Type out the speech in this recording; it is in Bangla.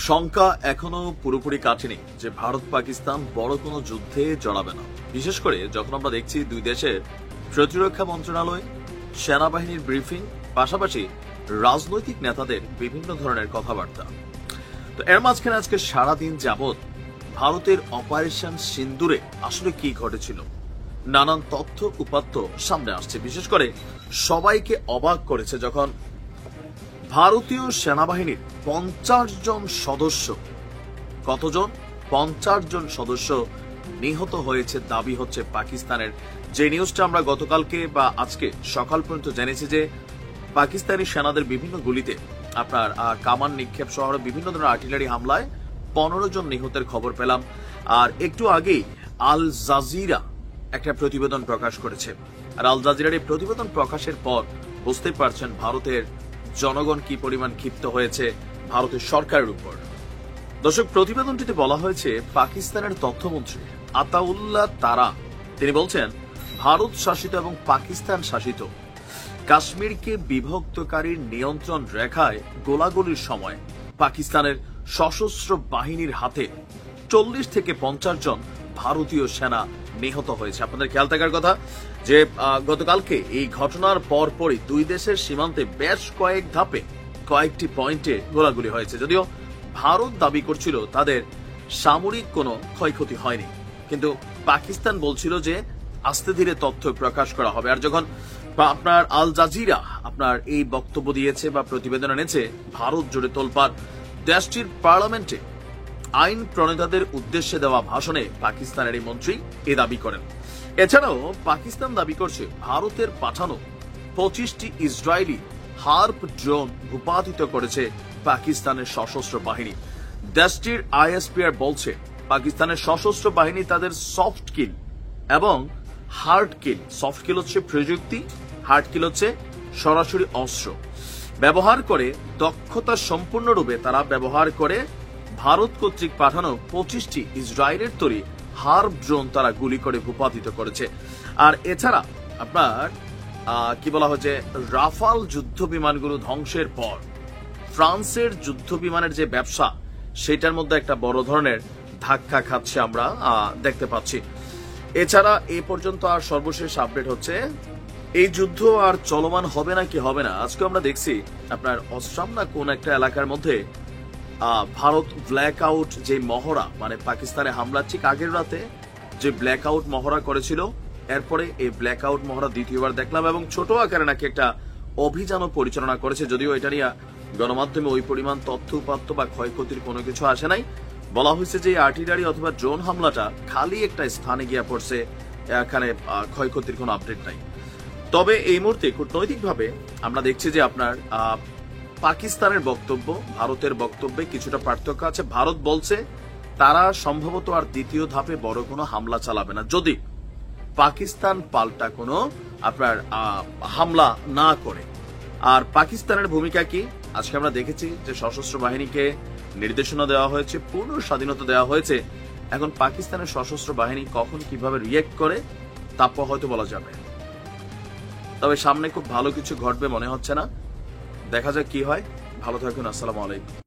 শঙ্কা এখনো পুরোপুরি কাটেনি যে ভারত পাকিস্তান বড় কোনো যুদ্ধে জড়াবে না। বিশেষ করে যখন আমরা দেখছি দুই দেশের প্রতিরক্ষা মন্ত্রণালয়, সেনাবাহিনীর ব্রিফিং, পাশাপাশি রাজনৈতিক নেতাদের বিভিন্ন ধরনের কথাবার্তা। তো এর মাঝখানে আজকে সারাদিন যাবৎ ভারতের অপারেশন সিন্দুরে আসলে কি ঘটেছিল নানান তথ্য উপাত্ত সামনে আসছে। বিশেষ করে সবাইকে অবাক করেছে যখন ভারতীয় সেনাবাহিনীর 50 জন সদস্য, কতজন? 50 জন সদস্য নিহত হয়েছে দাবি হচ্ছে পাকিস্তানের। যে নিউজটা আমরা গতকালকে বা আজকে সকাল পর্যন্ত জেনেছি যে পাকিস্তানি সেনাদের বিভিন্ন গুলিতে আপনার কামান নিক্ষেপ সহ বিভিন্ন ধরনের আর্টিলারি হামলায় 15 জন নিহতের খবর পেলাম। আর একটু আগেই আল জাজিরা একটা প্রতিবেদন প্রকাশ করেছে। আর আল জাজিরার এই প্রতিবেদন প্রকাশের পর বুঝতে পারছেন ভারতের জনগণ কি পরিমাণ ক্ষিপ্ত হয়েছে ভারতের সরকারের উপর। দর্শক, প্রতিবেদনটিতে বলা হয়েছে পাকিস্তানের তথ্যমন্ত্রী আতাউল্লাহ তারা তিনি বলছেন, ভারত শাসিত এবং পাকিস্তান শাসিত কাশ্মীরকে বিভক্তকারীর নিয়ন্ত্রণ রেখায় গোলাগুলির সময় পাকিস্তানের সশস্ত্র বাহিনীর হাতে 40 থেকে 50 জন ভারতীয় সেনা নিহত হয়েছে। আপনাদের খেয়াল থাকার কথা যে গতকালকে এই ঘটনার পরপরই দুই দেশের সীমান্তে বেশ কয়েক ধাপে কয়েকটি পয়েন্টে গোলাগুলি হয়েছে। যদিও ভারত দাবি করছিল তাদের সামরিক কোনো ক্ষয়ক্ষতি হয়নি, কিন্তু পাকিস্তান বলছিল যে আস্তে ধীরে তথ্য প্রকাশ করা হবে। আর যখন আপনার আল জাজিরা আপনার এই বক্তব্য দিয়েছে বা প্রতিবেদন এনেছে, ভারত জুড়ে তোলপাড়। দেশটির পার্লামেন্টে আইন প্রণেতাদের উদ্দেশ্যে দেওয়া ভাষণে পাকিস্তানের এই মন্ত্রী এ দাবি করেন। এছাড়াও পাকিস্তান দাবি করছে ভারতের পাঠানো 25টি ইসরায়েলি হার্প ড্রোন ভূপাতিত করেছে পাকিস্তানের সশস্ত্র বাহিনী। দেশটির আইএসপিআর বলছে পাকিস্তানের সশস্ত্র বাহিনী তাদের সফট কিল এবং হার্ড কিল, সফট কিল হচ্ছে প্রযুক্তি, হার্ড কিল হচ্ছে সরাসরি অস্ত্র ব্যবহার করে দক্ষতা সম্পূর্ণরূপে তারা ব্যবহার করে ভারত কর্তৃক পাঠানো 25টি ইসরায়েলের তৈরি হার্প ড্রোন তারা গুলি করে ভূপাতিত করেছে। আর এছাড়া আপনার কি বলা হচ্ছে, রাফাল যুদ্ধ বিমানগুলো ধ্বংসের পর ফ্রান্সের যুদ্ধ বিমানের যে ব্যবসা সেটার মধ্যে একটা বড় ধরনের ধাক্কা খাচ্ছে আমরা দেখতে পাচ্ছি। এছাড়া এ পর্যন্ত আর সর্বশেষ আপডেট হচ্ছে এই যুদ্ধ আর চলমান হবে না কি হবে না। আজকে আমরা দেখছি আপনার অসরাম না কোন একটা এলাকার মধ্যে ভারত ব্ল্যাক আউট যে মহড়া, মানে পাকিস্তানে হামলার ঠিক আগের রাতে যে ব্ল্যাক আউট মহড়া করেছিল, এরপরে এই ব্ল্যাক আউট মহড়া দ্বিতীয়বার দেখলাম এবং ছোট আকারে নাকি একটা অভিযানও পরিচালনা করেছে। যদিও এটা নিয়ে গণমাধ্যমে ওই পরিমাণ তথ্য উপাত্ত বা ক্ষয়ক্ষতির কোনো কিছু আসে নাই। বলা হয়েছে যে আর্টিলারি অথবা ড্রোন হামলাটা খালি একটা স্থানে গিয়ে পড়ছে, এখানে ক্ষয়ক্ষতির কোনো আপডেট নাই। তবে এই মুহূর্তে কূটনৈতিকভাবে আমরা দেখছি যে আপনার পাকিস্তানের বক্তব্য ভারতের বক্তব্যে কিছুটা পার্থক্য আছে। ভারত বলছে তারা সম্ভবত আর দ্বিতীয় ধাপে বড় কোনো হামলা চালাবে না যদি পাকিস্তান পাল্টা কোনো আপনার হামলা না করে। আর পাকিস্তানের ভূমিকা কি আজকে আমরা দেখেছি যে সশস্ত্র বাহিনীকে নির্দেশনা দেওয়া হয়েছে, পূর্ণ স্বাধীনতা দেওয়া হয়েছে। এখন পাকিস্তানের সশস্ত্র বাহিনী কখন কিভাবে রিয়েক্ট করে তা হয়তো বলা যাবে, তবে সামনে খুব ভালো কিছু ঘটবে মনে হচ্ছে না। দেখা যাক কি হয়। ভালো থাকুন। আসসালামু আলাইকুম।